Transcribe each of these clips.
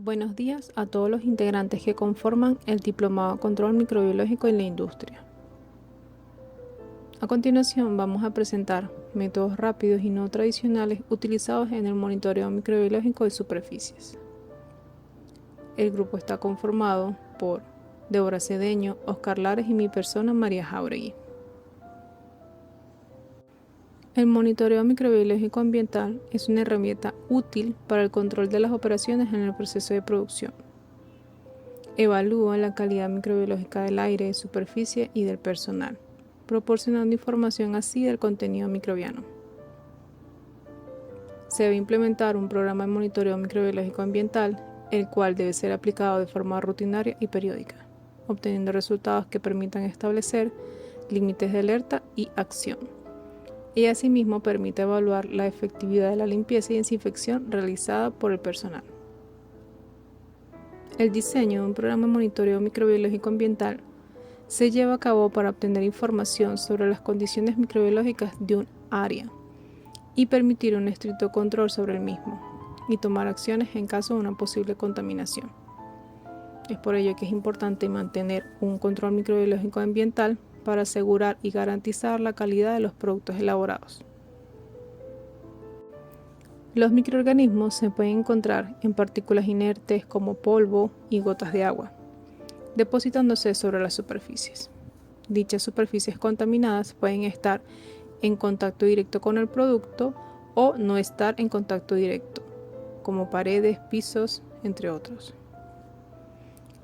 Buenos días a todos los integrantes que conforman el Diplomado de Control Microbiológico en la Industria. A continuación vamos a presentar métodos rápidos y no tradicionales utilizados en el monitoreo microbiológico de superficies. El grupo está conformado por Débora Cedeño, Oscar Lares y mi persona María Jauregui. El monitoreo microbiológico ambiental es una herramienta útil para el control de las operaciones en el proceso de producción. Evalúa la calidad microbiológica del aire, de superficie y del personal, proporcionando información así del contenido microbiano. Se debe implementar un programa de monitoreo microbiológico ambiental, el cual debe ser aplicado de forma rutinaria y periódica, obteniendo resultados que permitan establecer límites de alerta y acción. Y asimismo permite evaluar la efectividad de la limpieza y desinfección realizada por el personal. El diseño de un programa de monitoreo microbiológico ambiental se lleva a cabo para obtener información sobre las condiciones microbiológicas de un área y permitir un estricto control sobre el mismo y tomar acciones en caso de una posible contaminación. Es por ello que es importante mantener un control microbiológico ambiental para asegurar y garantizar la calidad de los productos elaborados. Los microorganismos se pueden encontrar en partículas inertes como polvo y gotas de agua, depositándose sobre las superficies. Dichas superficies contaminadas pueden estar en contacto directo con el producto o no estar en contacto directo, como paredes, pisos, entre otros.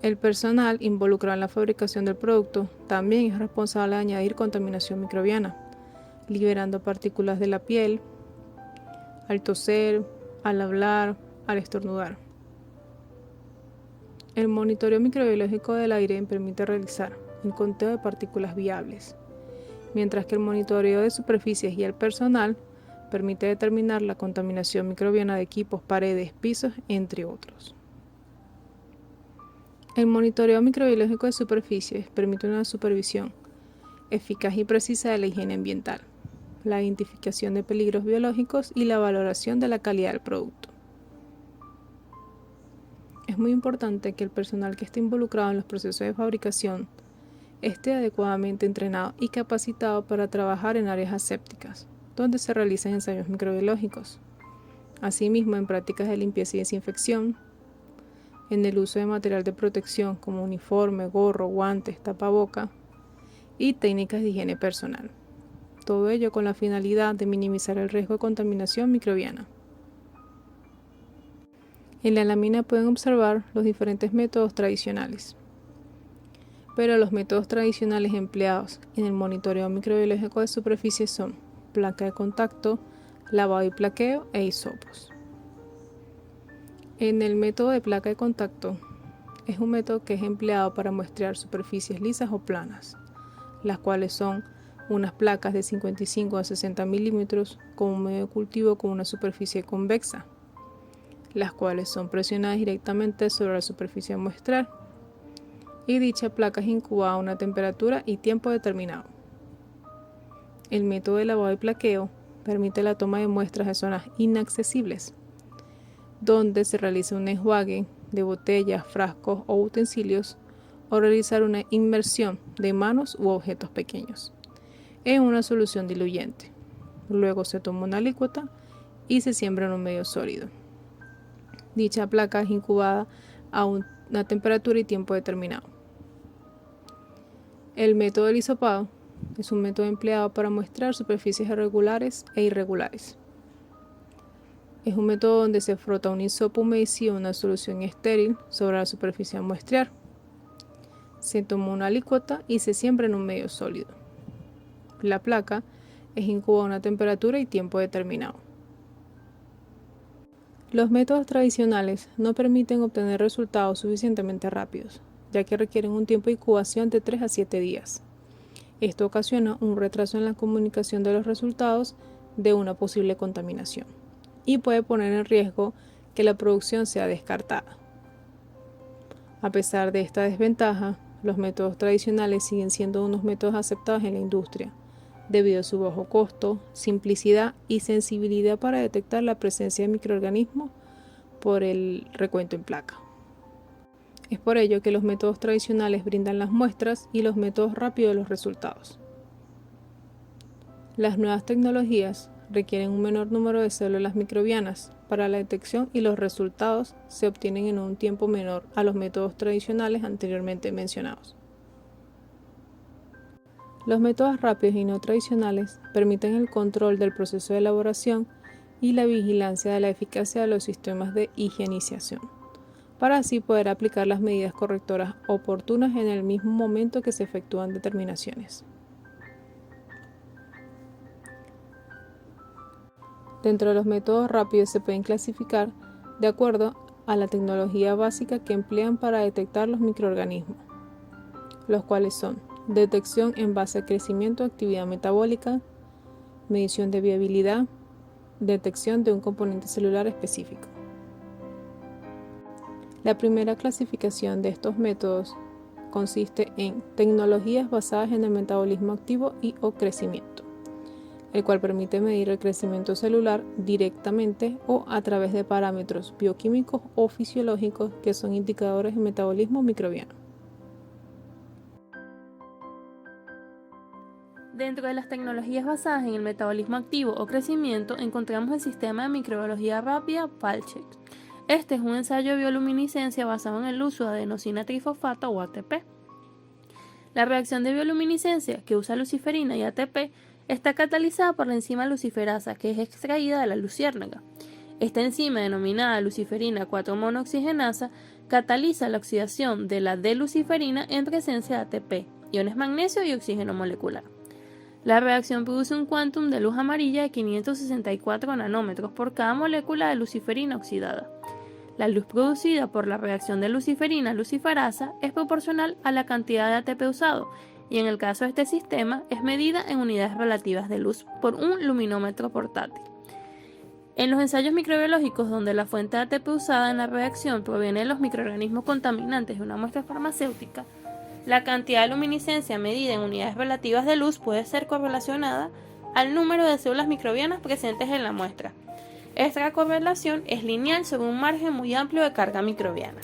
El personal involucrado en la fabricación del producto también es responsable de añadir contaminación microbiana, liberando partículas de la piel, al toser, al hablar, al estornudar. El monitoreo microbiológico del aire permite realizar el conteo de partículas viables, mientras que el monitoreo de superficies y el personal permite determinar la contaminación microbiana de equipos, paredes, pisos, entre otros. El monitoreo microbiológico de superficies permite una supervisión eficaz y precisa de la higiene ambiental, la identificación de peligros biológicos y la valoración de la calidad del producto. Es muy importante que el personal que esté involucrado en los procesos de fabricación esté adecuadamente entrenado y capacitado para trabajar en áreas asépticas, donde se realizan ensayos microbiológicos. Asimismo, en prácticas de limpieza y desinfección, en el uso de material de protección como uniforme, gorro, guantes, tapaboca y técnicas de higiene personal. Todo ello con la finalidad de minimizar el riesgo de contaminación microbiana. En la lámina pueden observar los diferentes métodos tradicionales. Pero los métodos tradicionales empleados en el monitoreo microbiológico de superficie son placa de contacto, lavado y plaqueo e hisopos. En el método de placa de contacto es un método que es empleado para muestrear superficies lisas o planas, las cuales son unas placas de 55 a 60 milímetros con un medio de cultivo con una superficie convexa, las cuales son presionadas directamente sobre la superficie a muestrar, y dicha placa es incubada a una temperatura y tiempo determinado. El método de lavado y plaqueo permite la toma de muestras de zonas inaccesibles, donde se realiza un enjuague de botellas, frascos o utensilios o realizar una inmersión de manos u objetos pequeños en una solución diluyente. Luego se toma una alícuota y se siembra en un medio sólido. Dicha placa es incubada a una temperatura y tiempo determinado. El método del hisopado es un método empleado para muestrar superficies regulares e irregulares. Es un método donde se frota un hisopo humedecido en una solución estéril sobre la superficie a muestrear. Se toma una alícuota y se siembra en un medio sólido. La placa es incubada a una temperatura y tiempo determinado. Los métodos tradicionales no permiten obtener resultados suficientemente rápidos, ya que requieren un tiempo de incubación de 3 a 7 días. Esto ocasiona un retraso en la comunicación de los resultados de una posible contaminación y puede poner en riesgo que la producción sea descartada. A pesar de esta desventaja, los métodos tradicionales siguen siendo unos métodos aceptados en la industria, debido a su bajo costo, simplicidad y sensibilidad para detectar la presencia de microorganismos por el recuento en placa. Es por ello que los métodos tradicionales brindan las muestras y los métodos rápidos los resultados. Las nuevas tecnologías requieren un menor número de células microbianas para la detección y los resultados se obtienen en un tiempo menor a los métodos tradicionales anteriormente mencionados. Los métodos rápidos y no tradicionales permiten el control del proceso de elaboración y la vigilancia de la eficacia de los sistemas de higienización, para así poder aplicar las medidas correctoras oportunas en el mismo momento que se efectúan determinaciones. Dentro de los métodos rápidos se pueden clasificar de acuerdo a la tecnología básica que emplean para detectar los microorganismos, los cuales son detección en base a crecimiento o actividad metabólica, medición de viabilidad, detección de un componente celular específico. La primera clasificación de estos métodos consiste en tecnologías basadas en el metabolismo activo y o crecimiento, el cual permite medir el crecimiento celular directamente o a través de parámetros bioquímicos o fisiológicos que son indicadores de metabolismo microbiano. Dentro de las tecnologías basadas en el metabolismo activo o crecimiento encontramos el sistema de microbiología rápida PALCHEK. Este es un ensayo de bioluminiscencia basado en el uso de adenosina trifosfato o ATP. La reacción de bioluminiscencia, que usa luciferina y ATP, está catalizada por la enzima luciferasa, que es extraída de la luciérnaga. Esta enzima, denominada luciferina 4-monooxigenasa, cataliza la oxidación de la D-luciferina en presencia de ATP, iones magnesio y oxígeno molecular. La reacción produce un quantum de luz amarilla de 564 nanómetros por cada molécula de luciferina oxidada. La luz producida por la reacción de luciferina-luciferasa es proporcional a la cantidad de ATP usado y en el caso de este sistema es medida en unidades relativas de luz por un luminómetro portátil. En los ensayos microbiológicos donde la fuente de ATP usada en la reacción proviene de los microorganismos contaminantes de una muestra farmacéutica, la cantidad de luminiscencia medida en unidades relativas de luz puede ser correlacionada al número de células microbianas presentes en la muestra. Esta correlación es lineal sobre un margen muy amplio de carga microbiana.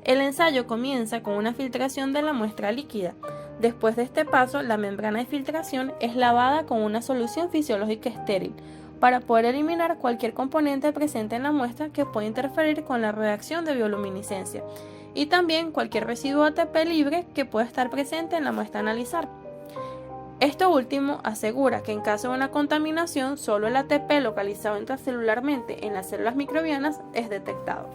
El ensayo comienza con una filtración de la muestra líquida. Después de este paso, la membrana de filtración es lavada con una solución fisiológica estéril para poder eliminar cualquier componente presente en la muestra que pueda interferir con la reacción de bioluminiscencia y también cualquier residuo ATP libre que pueda estar presente en la muestra a analizar. Esto último asegura que en caso de una contaminación, solo el ATP localizado intracelularmente en las células microbianas es detectado.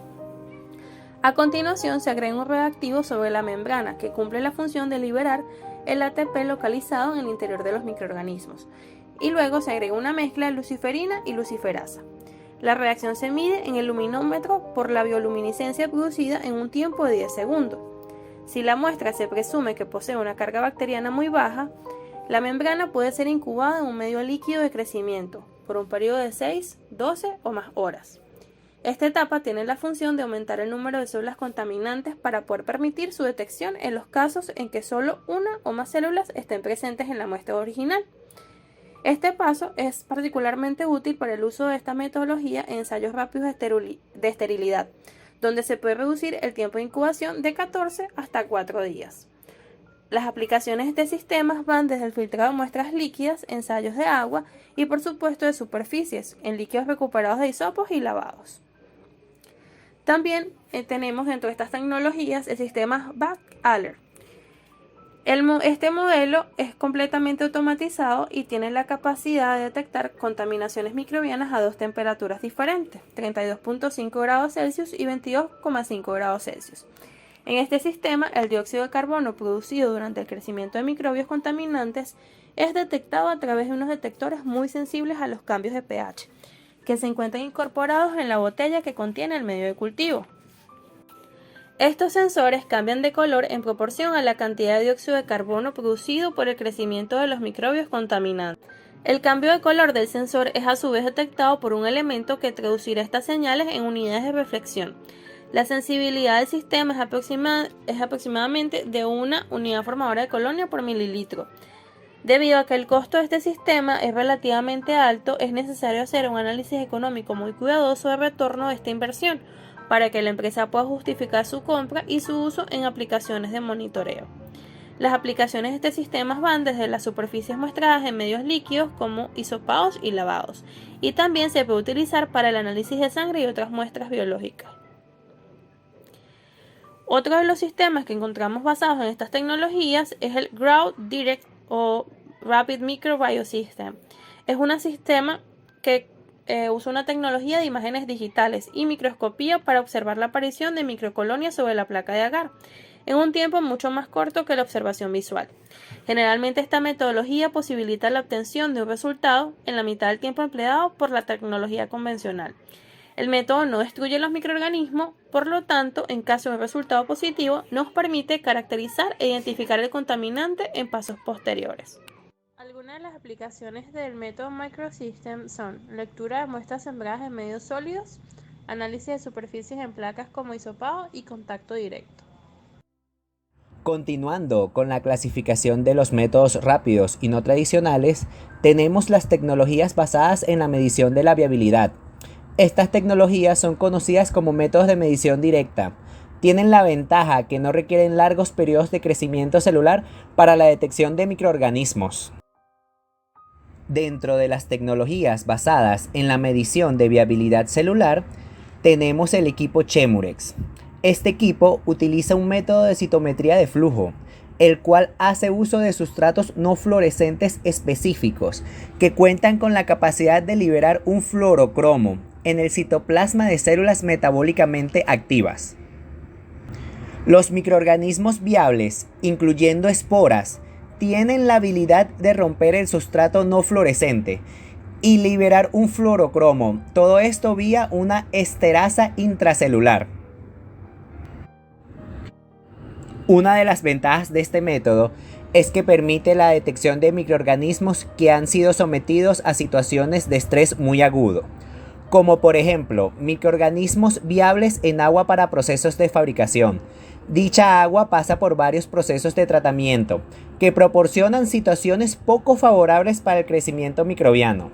A continuación se agrega un reactivo sobre la membrana que cumple la función de liberar el ATP localizado en el interior de los microorganismos, y luego se agrega una mezcla de luciferina y luciferasa. La reacción se mide en el luminómetro por la bioluminiscencia producida en un tiempo de 10 segundos. Si la muestra se presume que posee una carga bacteriana muy baja, la membrana puede ser incubada en un medio líquido de crecimiento por un periodo de 6, 12 o más horas. Esta etapa tiene la función de aumentar el número de células contaminantes para poder permitir su detección en los casos en que solo una o más células estén presentes en la muestra original. Este paso es particularmente útil para el uso de esta metodología en ensayos rápidos de esterilidad, donde se puede reducir el tiempo de incubación de 14 hasta 4 días. Las aplicaciones de sistemas van desde el filtrado de muestras líquidas, ensayos de agua y por supuesto de superficies, en líquidos recuperados de hisopos y lavados. También tenemos dentro de estas tecnologías el sistema BAC-ALERT. Este modelo es completamente automatizado y tiene la capacidad de detectar contaminaciones microbianas a dos temperaturas diferentes, 32.5 grados Celsius y 22,5 grados Celsius. En este sistema, el dióxido de carbono producido durante el crecimiento de microbios contaminantes es detectado a través de unos detectores muy sensibles a los cambios de pH, que se encuentran incorporados en la botella que contiene el medio de cultivo. Estos sensores cambian de color en proporción a la cantidad de dióxido de carbono producido por el crecimiento de los microbios contaminantes. El cambio de color del sensor es a su vez detectado por un elemento que traducirá estas señales en unidades de reflexión. La sensibilidad del sistema es aproximadamente de una unidad formadora de colonia por mililitro. Debido a que el costo de este sistema es relativamente alto, es necesario hacer un análisis económico muy cuidadoso de retorno de esta inversión, para que la empresa pueda justificar su compra y su uso en aplicaciones de monitoreo. Las aplicaciones de este sistema van desde las superficies muestradas en medios líquidos como hisopados y lavados, y también se puede utilizar para el análisis de sangre y otras muestras biológicas. Otro de los sistemas que encontramos basados en estas tecnologías es el Ground Direct o Rapid Microbiosystem. Es un sistema que usa una tecnología de imágenes digitales y microscopía para observar la aparición de microcolonias sobre la placa de agar, en un tiempo mucho más corto que la observación visual. Generalmente esta metodología posibilita la obtención de un resultado en la mitad del tiempo empleado por la tecnología convencional. El método no destruye los microorganismos, por lo tanto, en caso de un resultado positivo, nos permite caracterizar e identificar el contaminante en pasos posteriores. Algunas de las aplicaciones del método Microsystem son lectura de muestras sembradas en medios sólidos, análisis de superficies en placas como hisopado y contacto directo. Continuando con la clasificación de los métodos rápidos y no tradicionales, tenemos las tecnologías basadas en la medición de la viabilidad. Estas tecnologías son conocidas como métodos de medición directa. Tienen la ventaja que no requieren largos periodos de crecimiento celular para la detección de microorganismos. Dentro de las tecnologías basadas en la medición de viabilidad celular, tenemos el equipo Chemurex. Este equipo utiliza un método de citometría de flujo, el cual hace uso de sustratos no fluorescentes específicos que cuentan con la capacidad de liberar un fluorocromo en el citoplasma de células metabólicamente activas. Los microorganismos viables, incluyendo esporas, tienen la habilidad de romper el sustrato no fluorescente y liberar un fluorocromo, todo esto vía una esterasa intracelular. Una de las ventajas de este método es que permite la detección de microorganismos que han sido sometidos a situaciones de estrés muy agudo, como por ejemplo microorganismos viables en agua para procesos de fabricación. Dicha agua pasa por varios procesos de tratamiento que proporcionan situaciones poco favorables para el crecimiento microbiano.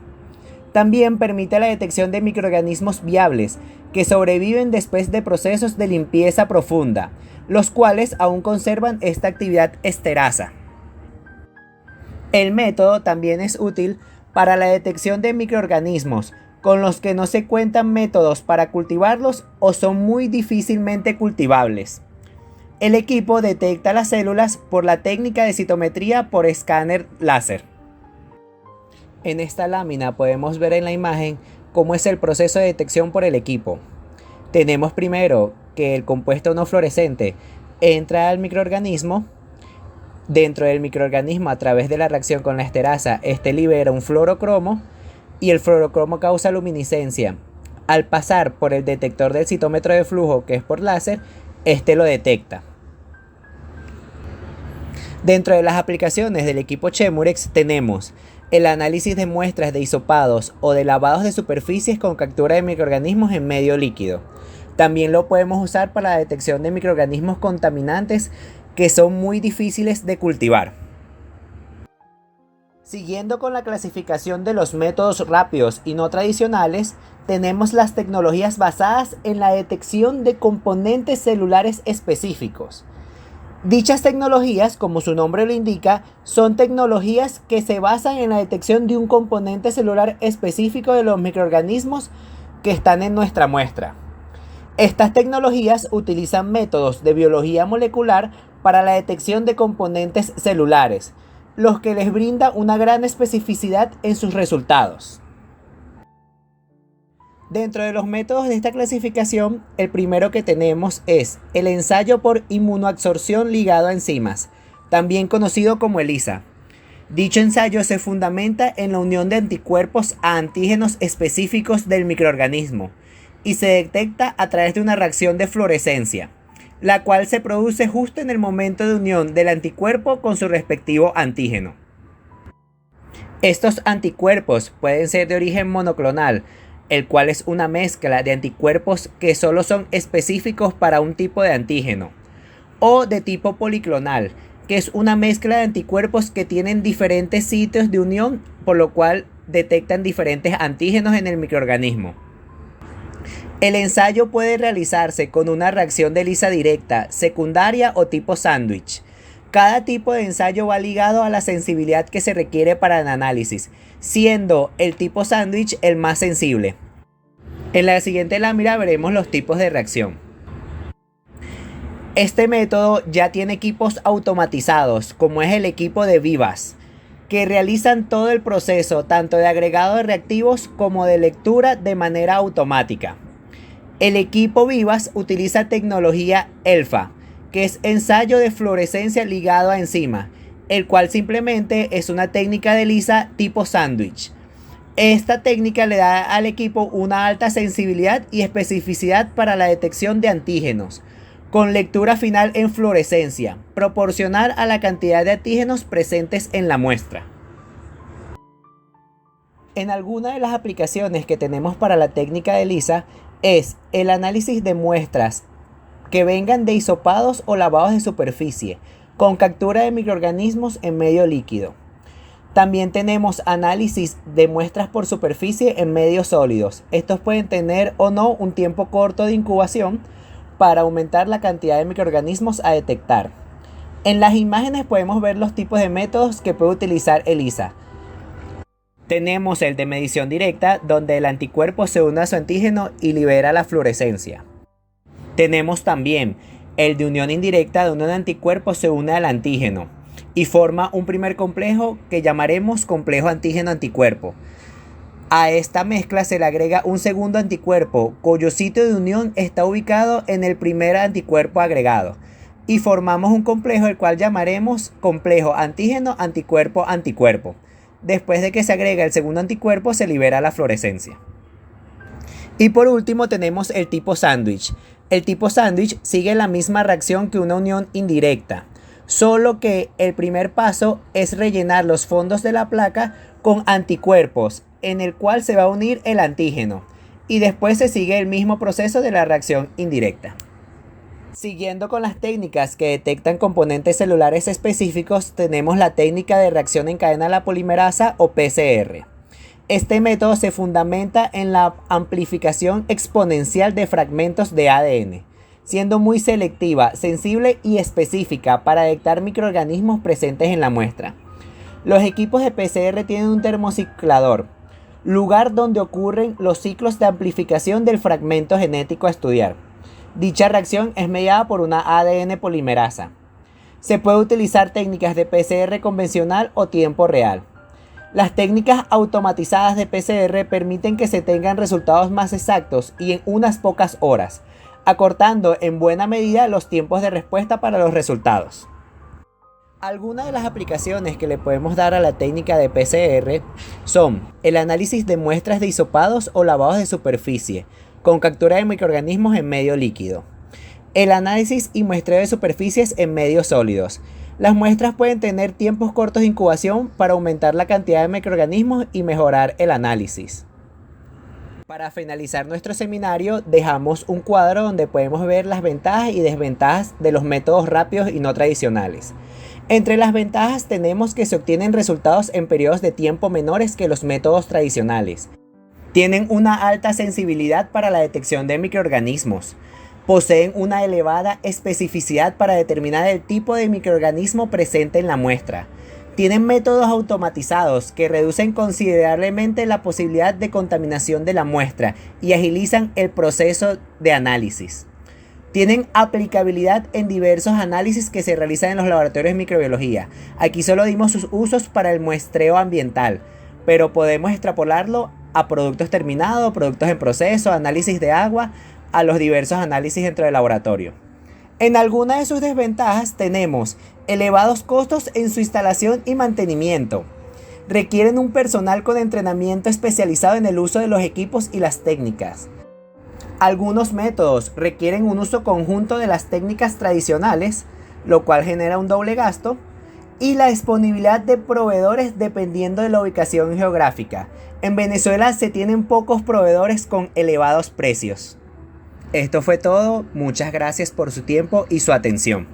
También permite la detección de microorganismos viables que sobreviven después de procesos de limpieza profunda, los cuales aún conservan esta actividad esterasa. El método también es útil para la detección de microorganismos con los que no se cuentan métodos para cultivarlos o son muy difícilmente cultivables. El equipo detecta las células por la técnica de citometría por escáner láser. En esta lámina podemos ver en la imagen cómo es el proceso de detección por el equipo. Tenemos primero que el compuesto no fluorescente entra al microorganismo. Dentro del microorganismo, a través de la reacción con la esterasa, este libera un fluorocromo y el fluorocromo causa luminiscencia. Al pasar por el detector del citómetro de flujo, que es por láser, este lo detecta. Dentro de las aplicaciones del equipo Chemurex tenemos el análisis de muestras de hisopados o de lavados de superficies con captura de microorganismos en medio líquido. También lo podemos usar para la detección de microorganismos contaminantes que son muy difíciles de cultivar. Siguiendo con la clasificación de los métodos rápidos y no tradicionales, tenemos las tecnologías basadas en la detección de componentes celulares específicos. Dichas tecnologías, como su nombre lo indica, son tecnologías que se basan en la detección de un componente celular específico de los microorganismos que están en nuestra muestra. Estas tecnologías utilizan métodos de biología molecular para la detección de componentes celulares, los que les brinda una gran especificidad en sus resultados. Dentro de los métodos de esta clasificación, el primero que tenemos es el ensayo por inmunoabsorción ligado a enzimas, también conocido como ELISA. Dicho ensayo se fundamenta en la unión de anticuerpos a antígenos específicos del microorganismo y se detecta a través de una reacción de fluorescencia, la cual se produce justo en el momento de unión del anticuerpo con su respectivo antígeno. Estos anticuerpos pueden ser de origen monoclonal, el cual es una mezcla de anticuerpos que solo son específicos para un tipo de antígeno, o de tipo policlonal, que es una mezcla de anticuerpos que tienen diferentes sitios de unión, por lo cual detectan diferentes antígenos en el microorganismo. El ensayo puede realizarse con una reacción de ELISA directa, secundaria o tipo sándwich. Cada tipo de ensayo va ligado a la sensibilidad que se requiere para el análisis, siendo el tipo sándwich el más sensible. En la siguiente lámina veremos los tipos de reacción. Este método ya tiene equipos automatizados, como es el equipo de Vivas, que realizan todo el proceso tanto de agregado de reactivos como de lectura de manera automática. El equipo Vivas utiliza tecnología ELFA, que es ensayo de fluorescencia ligado a enzima, el cual simplemente es una técnica de ELISA tipo sándwich. Esta técnica le da al equipo una alta sensibilidad y especificidad para la detección de antígenos, con lectura final en fluorescencia, proporcional a la cantidad de antígenos presentes en la muestra. En alguna de las aplicaciones que tenemos para la técnica de ELISA es el análisis de muestras que vengan de hisopados o lavados de superficie, con captura de microorganismos en medio líquido. También tenemos análisis de muestras por superficie en medios sólidos. Estos pueden tener o no un tiempo corto de incubación para aumentar la cantidad de microorganismos a detectar. En las imágenes podemos ver los tipos de métodos que puede utilizar ELISA. Tenemos el de medición directa, donde el anticuerpo se une a su antígeno y libera la fluorescencia. Tenemos también el de unión indirecta, donde un anticuerpo se une al antígeno y forma un primer complejo que llamaremos complejo antígeno-anticuerpo. A esta mezcla se le agrega un segundo anticuerpo, cuyo sitio de unión está ubicado en el primer anticuerpo agregado, y formamos un complejo el cual llamaremos complejo antígeno-anticuerpo-anticuerpo. Después de que se agrega el segundo anticuerpo, se libera la fluorescencia. Y por último tenemos el tipo sándwich. El tipo sándwich sigue la misma reacción que una unión indirecta, solo que el primer paso es rellenar los fondos de la placa con anticuerpos, en el cual se va a unir el antígeno, y después se sigue el mismo proceso de la reacción indirecta. Siguiendo con las técnicas que detectan componentes celulares específicos, tenemos la técnica de reacción en cadena de la polimerasa o PCR. Este método se fundamenta en la amplificación exponencial de fragmentos de ADN, siendo muy selectiva, sensible y específica para detectar microorganismos presentes en la muestra. Los equipos de PCR tienen un termociclador, lugar donde ocurren los ciclos de amplificación del fragmento genético a estudiar. Dicha reacción es mediada por una ADN polimerasa. Se puede utilizar técnicas de PCR convencional o tiempo real. Las técnicas automatizadas de PCR permiten que se tengan resultados más exactos y en unas pocas horas, acortando en buena medida los tiempos de respuesta para los resultados. Algunas de las aplicaciones que le podemos dar a la técnica de PCR son el análisis de muestras de hisopados o lavados de superficie, con captura de microorganismos en medio líquido. El análisis y muestreo de superficies en medios sólidos. Las muestras pueden tener tiempos cortos de incubación para aumentar la cantidad de microorganismos y mejorar el análisis. Para finalizar nuestro seminario, dejamos un cuadro donde podemos ver las ventajas y desventajas de los métodos rápidos y no tradicionales. Entre las ventajas tenemos que se obtienen resultados en periodos de tiempo menores que los métodos tradicionales. Tienen una alta sensibilidad para la detección de microorganismos. Poseen una elevada especificidad para determinar el tipo de microorganismo presente en la muestra. Tienen métodos automatizados que reducen considerablemente la posibilidad de contaminación de la muestra y agilizan el proceso de análisis. Tienen aplicabilidad en diversos análisis que se realizan en los laboratorios de microbiología. Aquí solo dimos sus usos para el muestreo ambiental, pero podemos extrapolarlo a productos terminados, productos en proceso, análisis de agua, a los diversos análisis dentro del laboratorio. En algunas de sus desventajas tenemos elevados costos en su instalación y mantenimiento. Requieren un personal con entrenamiento especializado en el uso de los equipos y las técnicas. Algunos métodos requieren un uso conjunto de las técnicas tradicionales, lo cual genera un doble gasto, y la disponibilidad de proveedores dependiendo de la ubicación geográfica. En Venezuela se tienen pocos proveedores con elevados precios. Esto fue todo, muchas gracias por su tiempo y su atención.